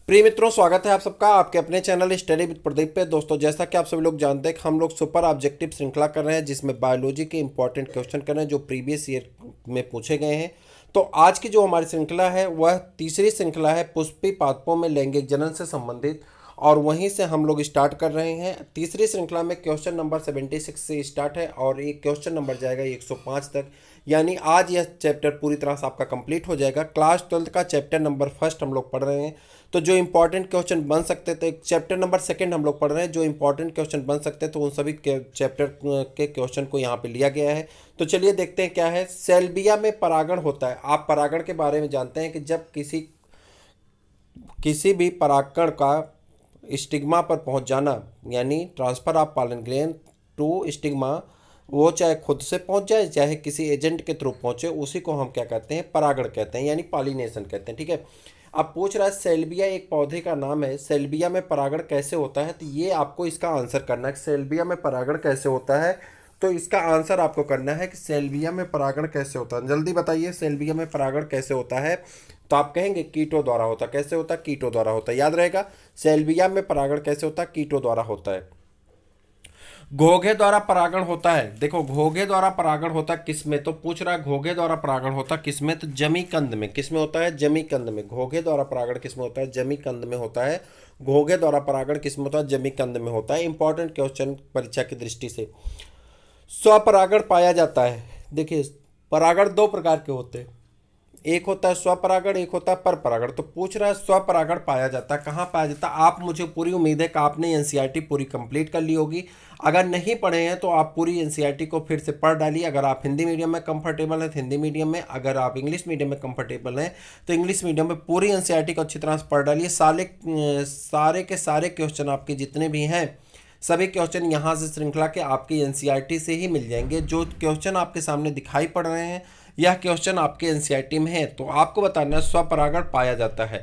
प्रिय मित्रों, स्वागत है आप सबका आपके अपने चैनल स्टडी विद प्रदीप पे। दोस्तों, जैसा कि आप सभी लोग जानते हैं कि हम लोग सुपर ऑब्जेक्टिव श्रृंखला कर रहे हैं जिसमें बायोलॉजी के इंपॉर्टेंट क्वेश्चन कर रहे हैं जो प्रीवियस ईयर में पूछे गए हैं। तो आज की जो हमारी श्रृंखला है वह तीसरी श्रृंखला है पुष्पी पादपों में लैंगिक जनन से संबंधित, और वहीं से हम लोग स्टार्ट कर रहे हैं। तीसरी श्रृंखला में क्वेश्चन नंबर 76 से स्टार्ट है और एक क्वेश्चन नंबर जाएगा 105 तक। यानी आज यह चैप्टर पूरी तरह से आपका कंप्लीट हो जाएगा। क्लास 12 का चैप्टर नंबर फर्स्ट हम लोग पढ़ रहे हैं। तो जो इंपॉर्टेंट क्वेश्चन बन सकते थे, चैप्टर नंबर सेकंड हम लोग पढ़ रहे हैं, जो इंपॉर्टेंट क्वेश्चन बन सकते हैं तो उन सभी चैप्टर के क्वेश्चन को यहाँ पे लिया गया है। तो चलिए देखते हैं क्या है। सेल्बिया में परागण होता है। आप परागण के बारे में जानते हैं कि जब किसी किसी भी परागकण का स्टिग्मा पर पहुंच जाना, यानी transfer of pollen grain to stigma, वो चाहे खुद से पहुंच जाए चाहे किसी एजेंट के थ्रू पहुंचे, उसी को हम क्या कहते हैं, परागण कहते हैं, यानी पॉलिनेशन कहते हैं। ठीक है। अब पूछ रहा है सेल्बिया एक पौधे का नाम है, सेल्बिया में परागण कैसे होता है। तो ये आपको इसका आंसर करना है कि सेल्बिया में परागण कैसे होता है। तो इसका आंसर आपको करना है कि सेल्बिया में परागण कैसे होता है। जल्दी बताइए, सेल्बिया में परागण कैसे होता है। तो आप कहेंगे कीटों द्वारा होता है। कैसे होता है? कीटों द्वारा होता है। याद रहेगा, सेल्बिया में परागण कैसे होता है? कीटों द्वारा होता है। घोंघे द्वारा परागण होता है। देखो, घोंघे द्वारा परागण होता है किसमें? तो पूछ रहा है घोंघे द्वारा परागण होता है किसमें? तो जमीकंद में। किसमें होता है? जमीकंद में। घोंघे द्वारा परागण किसमें होता है? जमीकंद में होता है। घोंघे द्वारा परागण किसमें होता है? जमीकंद में होता है। इंपॉर्टेंट क्वेश्चन परीक्षा की दृष्टि से। स्वपरागण पाया जाता है। देखिए, परागण दो प्रकार के होते हैं, एक होता है स्वपरागण, एक होता है परपरागण। तो पूछ रहा है स्वपरागण पाया जाता है कहाँ पाया जाता है। आप, मुझे पूरी उम्मीद है कि आपने एनसीईआरटी पूरी कंप्लीट कर ली होगी। अगर नहीं पढ़े हैं तो आप पूरी एनसीईआरटी को फिर से पढ़ डालिए। अगर आप हिंदी मीडियम में कंफर्टेबल हैं तो हिंदी मीडियम में, अगर आप इंग्लिश मीडियम में कंफर्टेबल हैं तो इंग्लिश मीडियम में पूरी एनसीईआरटी को अच्छी तरह से पढ़ डालिए। सारे के सारे क्वेश्चन आपके जितने भी हैं, सभी क्वेश्चन यहाँ से श्रृंखला के आपकी एनसीईआरटी से ही मिल जाएंगे। जो क्वेश्चन आपके सामने दिखाई पड़ रहे हैं यह क्वेश्चन आपके एनसीईआरटी में है। तो आपको बताना है स्वपरागण पाया जाता है।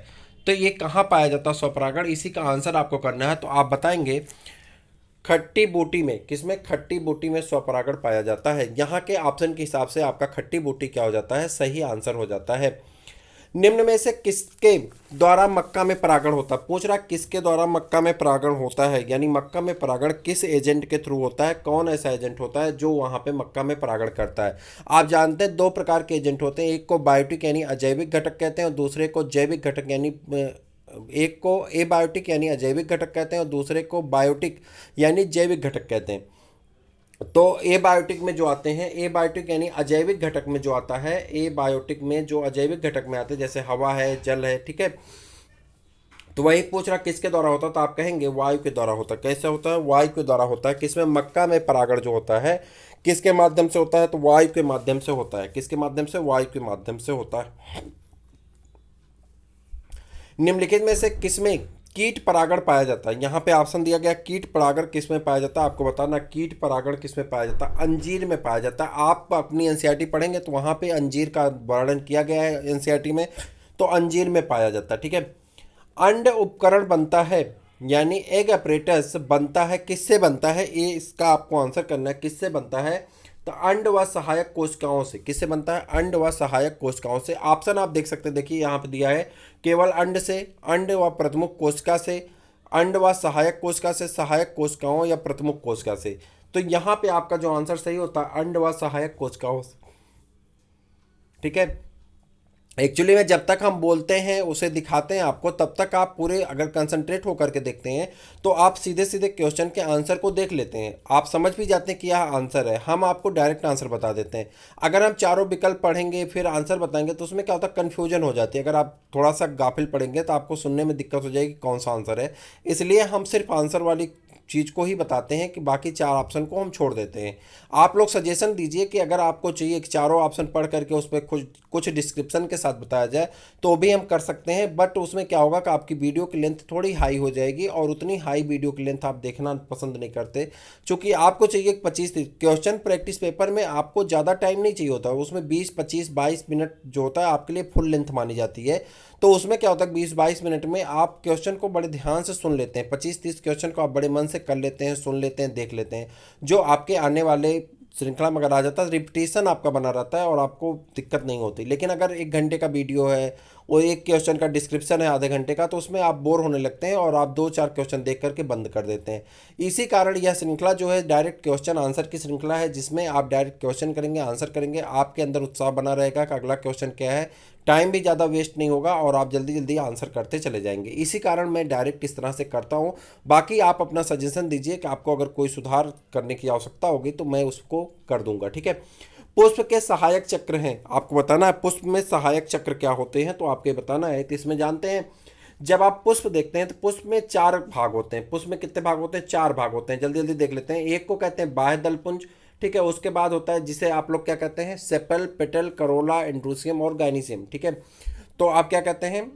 तो ये कहाँ पाया जाता है स्वपरागण, इसी का आंसर आपको करना है। तो आप बताएंगे खट्टी बूटी में। किसमें? खट्टी बूटी में स्वपरागण पाया जाता है। यहाँ के ऑप्शन के हिसाब से आपका खट्टी बूटी क्या हो जाता है? सही आंसर हो जाता है। निम्न में से किसके द्वारा मक्का में परागण होता है? पूछ रहा किसके द्वारा मक्का में परागण होता है, यानी मक्का में परागण किस एजेंट के थ्रू होता है। कौन ऐसा एजेंट होता है जो वहां पे मक्का में परागण करता है? आप जानते हैं दो प्रकार के एजेंट होते हैं, एक को बायोटिक यानी अजैविक घटक कहते हैं और दूसरे को जैविक घटक यानी एक को एबायोटिक यानी अजैविक घटक कहते हैं और दूसरे को बायोटिक यानी जैविक घटक कहते हैं। तो ए बायोटिक में जो आते हैं, ए बायोटिक यानी अजैविक घटक में जो आता है, ए बायोटिक में जो अजैविक घटक में आते हैं, जैसे हवा है, जल है, ठीक है। तो वही पूछ रहा किसके द्वारा होता है, तो आप कहेंगे वायु के द्वारा होता है। कैसे होता है? वायु के द्वारा होता है। किसमें? मक्का में परागण जो होता है किसके माध्यम से होता है? तो वायु के माध्यम से होता है। किसके माध्यम से? वायु के माध्यम से होता है। निम्नलिखित में से किसमें कीट परागण पाया जाता है? यहाँ पे ऑप्शन दिया गया कीट परागण किसमें पाया जाता है। आपको बताना कीट परागण किसमें पाया जाता है। अंजीर में पाया जाता है। आप अपनी एनसीईआरटी पढ़ेंगे तो वहाँ पे अंजीर का वर्णन किया गया है एनसीईआरटी में, तो अंजीर में पाया जाता है। ठीक है। अंड उपकरण बनता है, यानी एग अपरेटस बनता है, किससे बनता है? ये इसका आपको आंसर करना है, किससे बनता है। तो अंड व सहायक कोशिकाओं से। किससे बनता है? अंड व सहायक कोशिकाओं से। ऑप्शन आप देख सकते हैं, देखिए यहाँ पे दिया है केवल अंड से, अंड व प्रमुख कोशिका से, अंड व सहायक कोशिका से, सहायक कोशिकाओं या प्रमुख कोशिका से। तो यहाँ पे आपका जो आंसर सही होता है अंड व सहायक कोशिकाओं से। ठीक है। एक्चुअली में जब तक हम बोलते हैं उसे दिखाते हैं आपको, तब तक आप पूरे अगर कंसंट्रेट होकर के देखते हैं तो आप सीधे सीधे क्वेश्चन के आंसर को देख लेते हैं, आप समझ भी जाते हैं कि यह आंसर है। हम आपको डायरेक्ट आंसर बता देते हैं। अगर हम चारों विकल्प पढ़ेंगे फिर आंसर बताएंगे तो उसमें क्या होता है, कन्फ्यूजन हो जाती है। अगर आप थोड़ा सा गाफिल पढ़ेंगे तो आपको सुनने में दिक्कत हो जाएगी कौन सा आंसर है। इसलिए हम सिर्फ आंसर वाली चीज़ को ही बताते हैं कि बाकी चार ऑप्शन को हम छोड़ देते हैं। आप लोग सजेशन दीजिए कि अगर आपको चाहिए कि चारों ऑप्शन पढ़ करके उस पर कुछ कुछ डिस्क्रिप्शन के साथ बताया जाए तो भी हम कर सकते हैं, बट उसमें क्या होगा कि आपकी वीडियो की लेंथ थोड़ी हाई हो जाएगी और उतनी हाई वीडियो की लेंथ आप देखना पसंद नहीं करते। चूँकि आपको चाहिए 25 क्वेश्चन प्रैक्टिस पेपर में आपको ज़्यादा टाइम नहीं चाहिए होता, उसमें 20, 25, 22 मिनट जो होता है आपके लिए फुल लेंथ मानी जाती है। तो उसमें क्या होता है 20-22 मिनट में आप क्वेश्चन को बड़े ध्यान से सुन लेते हैं, 25-30 क्वेश्चन को आप बड़े मन से कर लेते हैं, सुन लेते हैं, देख लेते हैं। जो आपके आने वाले श्रृंखला में अगर आ जाता है रिपीटेशन आपका बना रहता है और आपको दिक्कत नहीं होती। लेकिन अगर 1 घंटे का वीडियो है वो एक क्वेश्चन का डिस्क्रिप्शन है आधे घंटे का, तो उसमें आप बोर होने लगते हैं और आप 2-4 क्वेश्चन देख करके बंद कर देते हैं। इसी कारण यह श्रृंखला जो है डायरेक्ट क्वेश्चन आंसर की श्रृंखला है, जिसमें आप डायरेक्ट क्वेश्चन करेंगे, आंसर करेंगे, आपके अंदर उत्साह बना रहेगा कि अगला क्वेश्चन क्या है, टाइम भी ज़्यादा वेस्ट नहीं होगा और आप जल्दी जल्दी आंसर करते चले जाएंगे। इसी कारण मैं डायरेक्ट इस तरह से करता हूँ। बाकी आप अपना सजेशन दीजिए कि आपको अगर कोई सुधार करने की आवश्यकता होगी तो मैं उसको कर दूंगा, ठीक है। पुष्प के सहायक चक्र हैं, आपको बताना है पुष्प में सहायक चक्र क्या होते हैं, तो आपको बताना है। तो इसमें जानते हैं, जब आप पुष्प देखते हैं तो पुष्प में 4 भाग होते हैं। पुष्प में कितने भाग होते हैं? 4 भाग होते हैं। जल्दी जल्दी देख लेते हैं। एक को कहते हैं बाह्य दलपुंज, ठीक है। उसके बाद होता है जिसे आप लोग क्या कहते हैं, सेपल, पेटल, करोला, एंड्रोसियम और गाइनीसियम, ठीक है। तो आप क्या कहते हैं,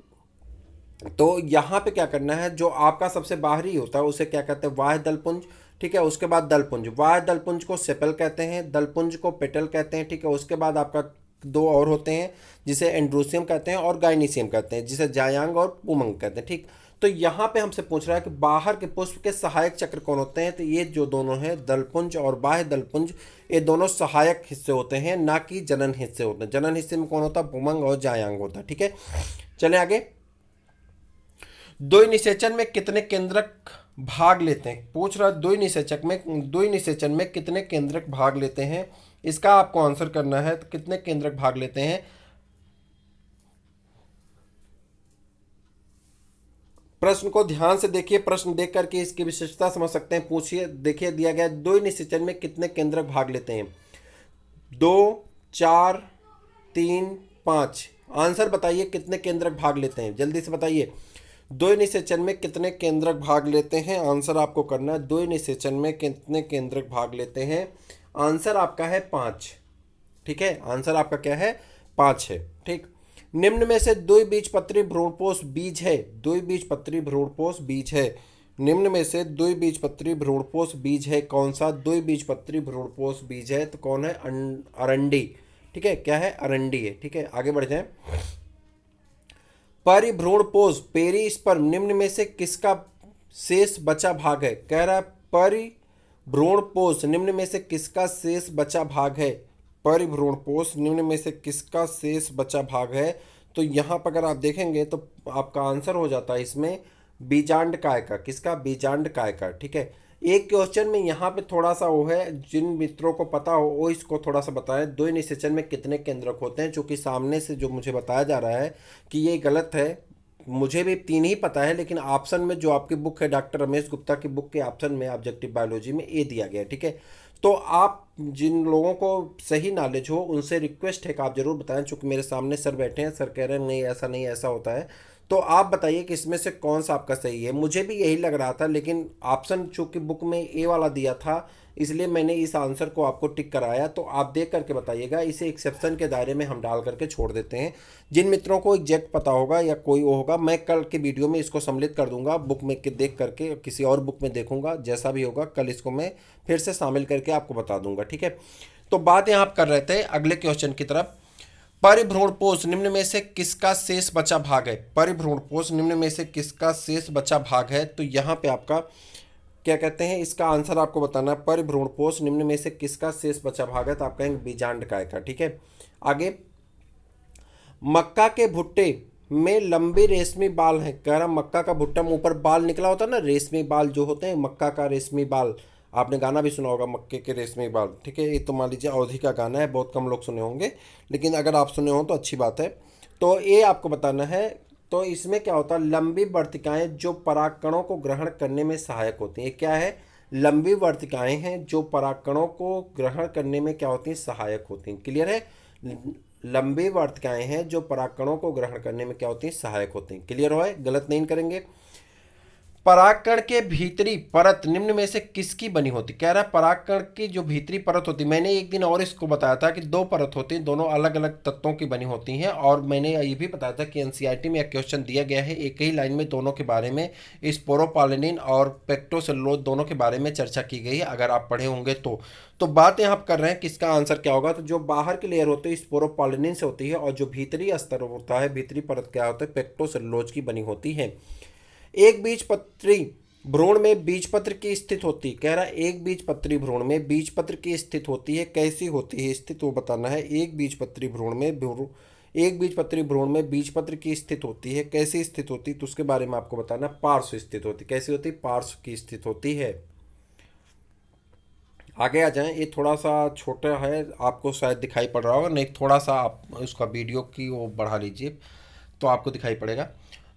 तो यहाँ पे क्या करना है, जो आपका सबसे बाहरी होता है उसे क्या कहते हैं, बाह्य दलपुंज, ठीक है। उसके बाद दलपुंज, बाह्य दलपुंज को सेपल कहते हैं, दलपुंज को पेटल कहते हैं, ठीक है। उसके बाद आपका 2 और होते हैं जिसे एंड्रोसियम कहते हैं और गाइनीसियम कहते हैं, जिसे जायांग और पुमंग कहते हैं, ठीक। तो यहाँ पे हमसे पूछ रहा है कि बाहर के पुष्प के सहायक चक्र कौन होते हैं, तो ये जो दोनों हैं दलपुंज और बाह्य दलपुंज, ये दोनों सहायक हिस्से होते हैं, ना कि जनन हिस्से होते हैं। जनन हिस्से में कौन होता है? पुमंग और जायांग होता है, ठीक है। चले आगे। द्वि निषेचन में कितने केंद्रक भाग लेते हैं? पूछ रहा है द्वि निषेचन में कितने केंद्रक भाग लेते हैं, इसका आपको आंसर करना है। तो कितने केंद्रक भाग लेते हैं, प्रश्न को ध्यान से देखिए, प्रश्न देख करके इसकी विशेषता समझ सकते हैं। पूछिए, देखिए दिया गया द्वि निषेचन में कितने केंद्रक भाग लेते हैं, 2, 4, 3, 5। आंसर बताइए कितने केंद्रक भाग लेते हैं, जल्दी से बताइए। द्वि निषेचन में कितने केंद्रक भाग लेते हैं, आंसर आपको करना है। द्वि निषेचन में कितने केंद्रक भाग लेते हैं, आंसर आपका है 5, ठीक है। आंसर आपका क्या है? 5 है, ठीक। निम्न में से द्विबीजपत्री भ्रूणपोष बीज है, द्विबीजपत्री भ्रूणपोष बीज है। निम्न में से द्विबीजपत्री भ्रूणपोष बीज है, कौन सा द्विबीजपत्री भ्रूणपोष बीज है? तो कौन है? अरंडी, ठीक है। क्या है? अरंडी है, ठीक है। आगे बढ़ जाएं। परिभ्रूणपोष पेरिस्पर्म निम्न में से किसका शेष बचा भाग है? कह रहा है परिभ्रूणपोष निम्न में से किसका शेष बचा भाग है, परिभ्रूणपोष निम्न में से किसका शेष बचा भाग है। तो यहाँ पर अगर आप देखेंगे तो आपका आंसर हो जाता है इसमें बीजांडकाय का। किसका? बीजांडकाय का, ठीक है। एक क्वेश्चन में यहाँ पे थोड़ा सा वो है, जिन मित्रों को पता हो वो इसको थोड़ा सा बताएं। द्वि निषेचन में कितने केंद्रक होते हैं, चूँकि सामने से जो मुझे बताया जा रहा है कि ये गलत है। मुझे भी 3 ही पता है, लेकिन ऑप्शन में जो आपकी बुक है डॉक्टर रमेश गुप्ता की बुक के ऑप्शन में ऑब्जेक्टिव बायोलॉजी में ए दिया गया है, ठीक है। तो आप जिन लोगों को सही नॉलेज हो उनसे रिक्वेस्ट है कि आप जरूर बताएं। चूँकि मेरे सामने सर बैठे हैं, सर कह रहे हैं नहीं ऐसा नहीं, ऐसा होता है। तो आप बताइए कि इसमें से कौन सा आपका सही है। मुझे भी यही लग रहा था, लेकिन ऑप्शन चूँकि बुक में ए वाला दिया था, इसलिए मैंने इस आंसर को आपको टिक कराया। तो आप देख करके बताइएगा, इसे एक्सेप्शन के दायरे में हम डाल करके छोड़ देते हैं। जिन मित्रों को एग्जैक्ट पता होगा या कोई वो होगा, मैं कल के वीडियो में इसको सम्मिलित कर दूंगा, बुक में देख करके किसी और बुक में देखूंगा, जैसा भी होगा कल इसको मैं फिर से शामिल करके आपको बता दूंगा, ठीक है। तो बात यहाँ आप कर रहे थे अगले क्वेश्चन की तरफ। परिभ्रूणपोष निम्न में से किसका शेष बचा भाग है, परिभ्रूणपोष निम्न में से किसका शेष बचा भाग है। तो यहाँ पे आपका क्या कहते हैं, इसका आंसर आपको बताना है। परिभ्रूणपोष निम्न में से किसका शेष बचा भाग है, तो आप कहेंगे बीजांडकाय का, ठीक है। आगे, मक्का के भुट्टे में लंबे रेशमी बाल हैं। कह रहा मक्का का भुट्टा में ऊपर बाल निकला होता है ना, रेशमी बाल जो होते हैं, मक्का का रेशमी बाल। आपने गाना भी सुना होगा मक्के के रेशमी बाल, ठीक है। ये तो मान लीजिए अवधि का गाना है, बहुत कम लोग सुने होंगे, लेकिन अगर आप सुने हो तो अच्छी बात है। तो ये आपको बताना है। तो इसमें क्या होता है, लंबी वर्तिकाएं जो परागकणों को ग्रहण करने में सहायक होती हैं। क्या है? लंबी वर्तिकाएं हैं जो परागकणों को ग्रहण करने में क्या होती हैं, सहायक होती हैं। क्लियर है? लंबी वर्तिकाएं हैं जो परागकणों को ग्रहण करने में क्या होती हैं, सहायक होती हैं। क्लियर हो? गलत नहीं करेंगे। परागकण के भीतरी परत निम्न में से किसकी बनी होती? कह रहा है परागकण की जो भीतरी परत होती, मैंने एक दिन और इसको बताया था कि 2 परत होती हैं, दोनों अलग अलग तत्वों की बनी होती हैं। और मैंने ये भी बताया था कि एनसीईआरटी में एक क्वेश्चन दिया गया है एक ही लाइन में दोनों के बारे में, स्पोरोपोलिनिन और पेक्टोसेलुलोज दोनों के बारे में चर्चा की गई है, अगर आप पढ़े होंगे तो बात यहाँ कर रहे हैं किसका आंसर क्या होगा। तो जो बाहर की लेयर होती है स्पोरोपोलिनिन से होती है, और जो भीतरी स्तर होता है, भीतरी परत क्या होता है, पेक्टोसेलुलोज की बनी होती है। एक बीजपत्री भ्रूण में बीजपत्र की स्थित होती, कह रहा है एक बीजपत्री भ्रूण में बीजपत्र की स्थित होती है, कैसी होती है स्थित वो बताना है। एक बीजपत्री भ्रूण में एक बीजपत्री भ्रूण में बीजपत्र की स्थित होती है, कैसी स्थित होती है, तो उसके बारे में आपको बताना। पार्श्व स्थित होती, कैसी होती, पार्श्व की स्थित होती है। आगे आ जाएं, ये थोड़ा सा छोटा है, आपको शायद दिखाई पड़ रहा होगा, नहीं थोड़ा सा आप उसका वीडियो की वो बढ़ा लीजिए तो आपको दिखाई पड़ेगा।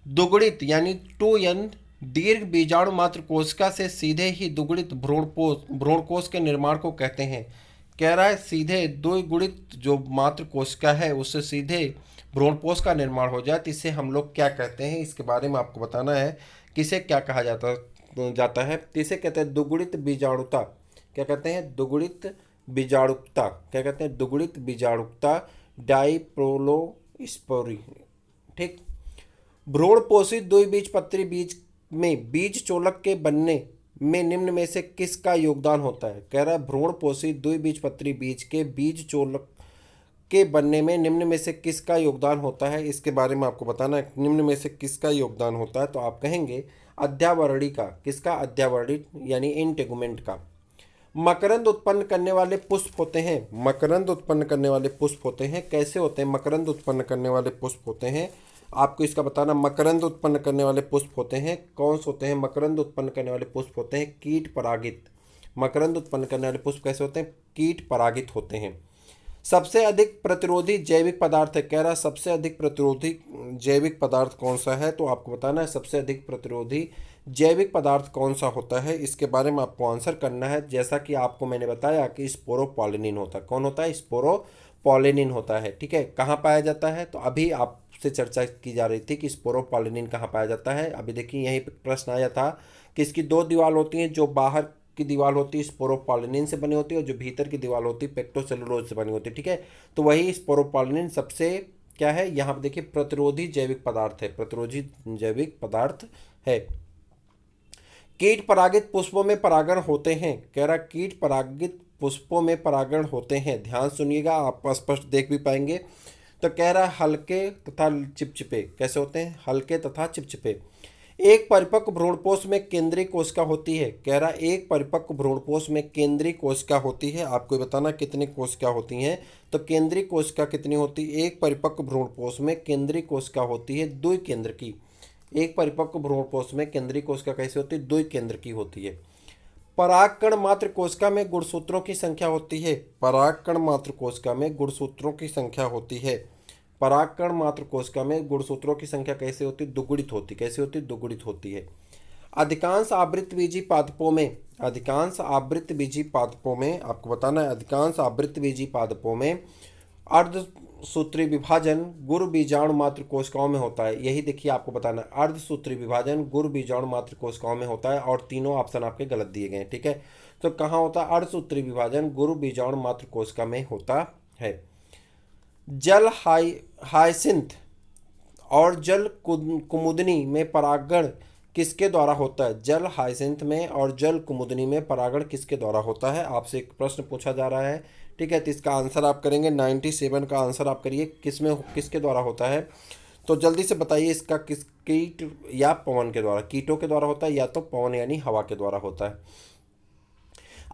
दुगुणित यानी 2n दीर्घ बीजाणु मात्र कोशिका से सीधे ही दुगुणित भ्रूणकोश के निर्माण को कहते हैं। कह रहा है सीधे द्विगुणित जो मात्र कोशिका है उससे सीधे भ्रूणकोश का निर्माण हो जाए तो इसे हम लोग क्या कहते हैं, इसके बारे में आपको बताना है। किसे क्या कहा जाता है, तो इसे कहते हैं दुगुणित बीजाणुता। क्या कहते हैं, दुगुणित बीजाणुकता। क्या कहते हैं, दुगुणित बीजाणुकता, डाइप्रोलोस्पोरी। ठीक। भ्रूण पोषित द्विबीजपत्री बीज में बीज चोलक के बनने में निम्न में से किसका योगदान होता है। कह रहा है भ्रूण पोषित द्विबीजपत्री बीज के बीज चोलक के बनने में निम्न में से किसका योगदान होता है, इसके बारे में आपको बताना है। निम्न में से किसका योगदान होता है, तो आप कहेंगे अध्यावरणी का। किसका, अध्यावरणी यानी इंटेगुमेंट का। मकरंद उत्पन्न करने वाले पुष्प होते हैं, मकरंद उत्पन्न करने वाले पुष्प होते हैं, कैसे होते हैं मकरंद उत्पन्न करने वाले पुष्प होते हैं, आपको इसका बताना। मकरंद उत्पन्न करने वाले पुष्प होते हैं, कौन से होते हैं, मकरंद उत्पन्न करने वाले पुष्प होते हैं कीट परागित। मकरंद उत्पन्न करने वाले पुष्प कैसे होते हैं, कीट परागित होते हैं। सबसे अधिक प्रतिरोधी जैविक पदार्थ है, कह रहा है सबसे अधिक प्रतिरोधी जैविक पदार्थ कौन सा है, तो आपको बताना है सबसे अधिक प्रतिरोधी जैविक पदार्थ कौन सा होता है, इसके बारे में आपको आंसर करना है। जैसा कि आपको मैंने बताया कि स्पोरोपॉलिनिन होता है, कौन होता है, स्पोरोपॉलिनिन होता है। ठीक है, कहाँ पाया जाता है, तो अभी आपसे चर्चा की जा रही थी कि स्पोरोपॉलिनिन कहाँ पाया जाता है। अभी देखिए यहीं पर प्रश्न आया था कि इसकी दो दीवार होती हैं, जो बाहर की दीवार होती है स्पोरोपॉलिनिन से बनी होती है और जो भीतर की दीवार होती है पेक्टोसेलुलोज से बनी होती है। ठीक है, तो वही स्पोरोपॉलिनिन सबसे क्या है, यहाँ पर देखिए प्रतिरोधी जैविक पदार्थ है, प्रतिरोधी जैविक पदार्थ है। कीट परागित पुष्पों में परागण होते हैं, कह रहा कीट परागित पुष्पों में परागण होते हैं, ध्यान सुनिएगा आप स्पष्ट देख भी पाएंगे। तो कह रहा है हल्के तथा चिपचिपे, कैसे होते हैं, हल्के तथा चिपचिपे। एक परिपक्व भ्रूणपोष में केंद्रीय कोशिका होती है, कह रहा एक परिपक्व भ्रूणपोष में केंद्रीय कोशिका होती है, आपको बताना कितनी कोशिका होती हैं, तो केंद्रीय कोशिका कितनी होती है, एक परिपक्व भ्रूणपोष में केंद्रीय कोशिका होती है द्विकेंद्र की। एक परिपक्व भ्रूणपोष में केंद्रीय कोशिका कैसी होती है, द्विकेंद्र की होती है। परागकण मात्र कोशिका में गुणसूत्रों की संख्या होती है, परागकण मात्र कोशिका में गुणसूत्रों की संख्या होती है। परागकण मात्र कोशिका में गुणसूत्रों की संख्या कैसे होती है, दुगुणित होती, कैसे होती है, दुगुणित होती है। अधिकांश आवृतबीजी पादपों में, अधिकांश आवृतबीजी पादपों में आपको बताना है, अधिकांश आवृतबीजी पादपों में अर्धसूत्री विभाजन गुरु बीजाणु मात्र कोशिकाओं में होता है। यही देखिए आपको बताना है, अर्धसूत्री विभाजन गुरु बीजाणु मात्र कोशिकाओं में होता है और तीनों ऑप्शन आपके गलत दिए गए हैं। ठीक है, तो कहाँ होता है, अर्धसूत्री विभाजन गुरु बीजाणु मात्र कोशिका में होता है। जल हायसिंथ और जल कुमुदनी में परागण किसके द्वारा होता है, जल हायसिंथ में और जल कुमुदनी में परागण किसके द्वारा होता है, आपसे एक प्रश्न पूछा जा रहा है। ठीक है, तो इसका आंसर आप करेंगे 97 का आंसर आप करिए, किसमें किसके द्वारा होता है, तो जल्दी से बताइए इसका, किस कीट या पवन के द्वारा, कीटों के द्वारा होता है या तो पवन यानी हवा के द्वारा होता है।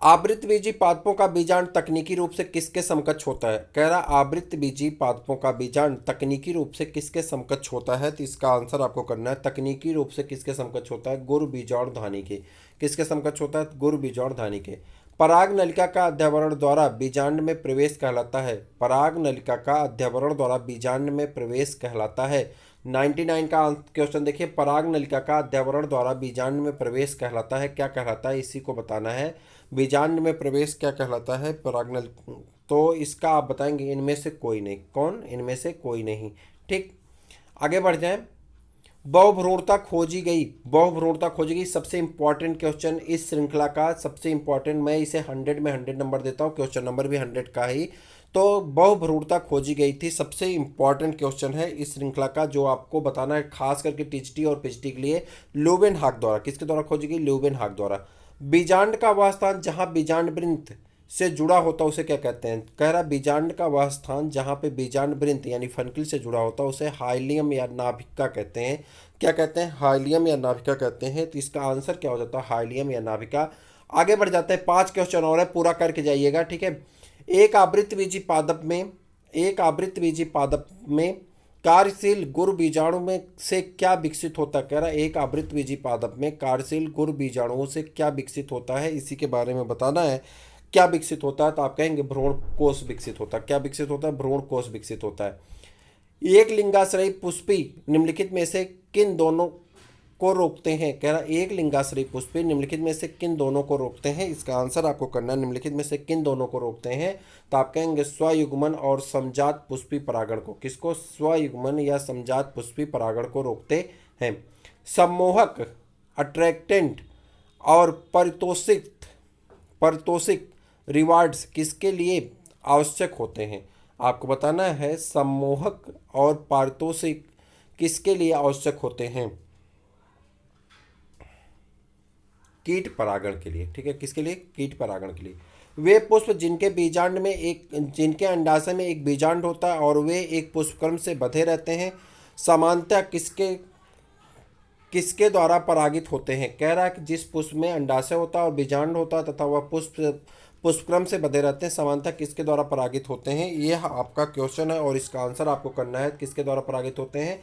आवृतबीजी पादपों का बीजांड तकनीकी रूप से किसके समकक्ष होता है, कह रहा आवृतबीजी पादपों का बीजांड तकनीकी रूप से किसके समकक्ष होता है, तो इसका आंसर आपको करना है तकनीकी रूप से किसके समकक्ष होता है, गुरु बीजाणु धानी के। किसके समकक्ष होता है, गुरु बीजाणु धानी के। पराग नलिका का अध्यावरण द्वारा बीजांड में प्रवेश कहलाता है, पराग नलिका का अध्यावरण द्वारा बीजांड में प्रवेश कहलाता है। 99 का क्वेश्चन देखिए, पराग नलिका का अध्यावरण द्वारा बीजांड में प्रवेश कहलाता है, क्या कहलाता है, इसी को बताना है। बीजांड में प्रवेश क्या कहलाता है, परागनल, तो इसका आप बताएंगे इनमें से कोई नहीं, कौन, इनमें से कोई नहीं। ठीक, आगे बढ़ जाएं। बहुभ्रूणता खोजी गई, बहुभ्रूणता खोजी गई सबसे इंपॉर्टेंट क्वेश्चन इस श्रृंखला का, सबसे इंपॉर्टेंट, मैं इसे 100 में 100 नंबर देता हूँ, क्वेश्चन नंबर भी 100 का ही। तो बहुभ्रूणता खोजी गई थी, सबसे इंपॉर्टेंट क्वेश्चन है इस श्रृंखला का, जो आपको बताना है खास करके टीचटी और पीएचडी के लिए। ल्यूवेनहॉक द्वारा, किसके द्वारा खोजी गई, ल्यूवेनहॉक द्वारा। बीजांड का वह स्थान जहाँ बीजांड वृंत से जुड़ा होता उसे क्या कहते हैं, कह रहा बीजांड का वह स्थान जहाँ पे बीजांड वृंत यानी फनकिल से जुड़ा होता है उसे हाइलियम या नाभिका कहते हैं। क्या कहते हैं, हाइलियम या नाभिका कहते हैं। तो इसका आंसर क्या हो जाता है, हाइलियम या नाभिका। आगे बढ़ जाता है, 5 क्वेश्चन और है, पूरा करके जाइएगा। ठीक है, एक आवृतबीजी पादप में एक आवृतबीजी पादप में कार्यशील गुरु बीजाणु में से क्या विकसित होता है। कह रहा है एक आवृतबीजी पादप में कार्यशील गुरु बीजाणुओं से क्या विकसित होता है, इसी के बारे में बताना है। क्या विकसित होता है तो आप कहेंगे भ्रूण कोष विकसित होता है। क्या विकसित होता है, भ्रूण कोष विकसित होता है। एक लिंगाश्रयी पुष्पी निम्नलिखित में से किन दोनों को रोकते हैं। कह रहा एक लिंगाश्रयी पुष्पी निम्नलिखित में से किन दोनों को रोकते हैं, इसका आंसर आपको करना है निम्नलिखित में से किन दोनों को रोकते हैं। तो आप कहेंगे स्वयुग्मन और समजात पुष्पी परागण को। किसको, स्वयुग्मन या समजात पुष्पी परागण को रोकते हैं। सम्मोहक, अट्रैक्टेंट और पारितोषिक रिवार्ड्स किसके लिए आवश्यक होते हैं। आपको बताना है सम्मोहक और पारितोषिक किसके लिए आवश्यक होते हैं। कीट परागण के लिए। ठीक है, किसके लिए, कीट परागण के लिए। वे पुष्प जिनके अंडाशय में एक बीजांड होता है और वे एक पुष्पक्रम से बंधे रहते हैं, सामान्यतः किसके द्वारा परागित होते हैं। कह रहा है कि जिस पुष्प में अंडाशय होता है और बीजांड होता है तथा वह पुष्पक्रम से बंधे रहते हैं, सामान्यतः किसके द्वारा परागित होते हैं, यह आपका क्वेश्चन है और इसका आंसर आपको करना है। किसके द्वारा परागित होते हैं,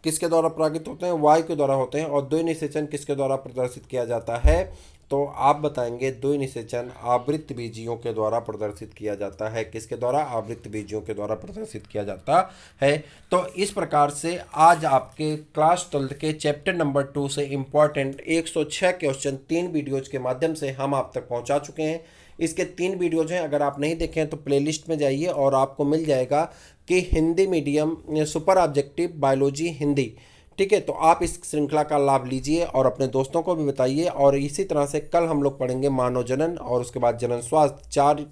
किसके द्वारा परागित होते हैं, वायु के द्वारा होते हैं। और द्विनिषेचन किसके द्वारा प्रदर्शित किया जाता है, तो आप बताएंगे द्विनिषेचन आवृतबीजियों के द्वारा प्रदर्शित किया जाता है। किसके द्वारा, आवृतबीजियों के द्वारा प्रदर्शित किया जाता है। तो इस प्रकार से आज आपके क्लास 12 के चैप्टर नंबर 2 से इम्पॉर्टेंट 106 क्वेश्चन 3 वीडियोज के माध्यम से हम आप तक पहुंचा चुके हैं। इसके 3 वीडियोज हैं, अगर आप नहीं देखें तो प्लेलिस्ट में जाइए और आपको मिल जाएगा कि Hindi medium super objective biology Hindi. ठीक है, तो आप इस श्रृंखला का लाभ लीजिए और अपने दोस्तों को भी बताइए। और इसी तरह से कल हम लोग पढ़ेंगे मानव जनन और उसके बाद जनन स्वास्थ्य। 4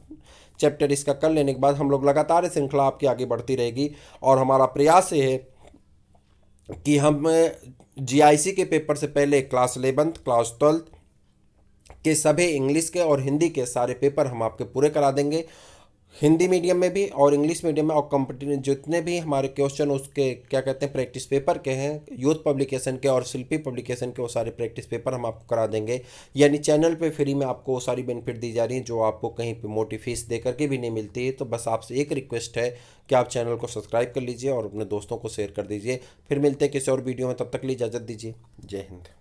चैप्टर इसका कर लेने के बाद हम लोग लगातार श्रृंखला आपकी आगे बढ़ती रहेगी। और हमारा प्रयास ये है कि हम GIC के पेपर से पहले क्लास 11, क्लास 12 के सभी इंग्लिश के और हिंदी के सारे पेपर हम आपके पूरे करा देंगे, हिंदी मीडियम में भी और इंग्लिश मीडियम में। और कंपटीशन जितने भी हमारे क्वेश्चन उसके क्या कहते हैं प्रैक्टिस पेपर के हैं, यूथ पब्लिकेशन के और शिल्पी पब्लिकेशन के, वो सारे प्रैक्टिस पेपर हम आपको करा देंगे। यानी चैनल पे फ्री में आपको वो सारी बेनिफिट दी जा रही हैं जो आपको कहीं पे मोटी फीस दे करके भी नहीं मिलती है। तो बस आपसे एक रिक्वेस्ट है कि आप चैनल को सब्सक्राइब कर लीजिए और अपने दोस्तों को शेयर कर दीजिए। फिर मिलते हैं किसी और वीडियो में, तब तक के लिए इजाज़त दीजिए। जय हिंद।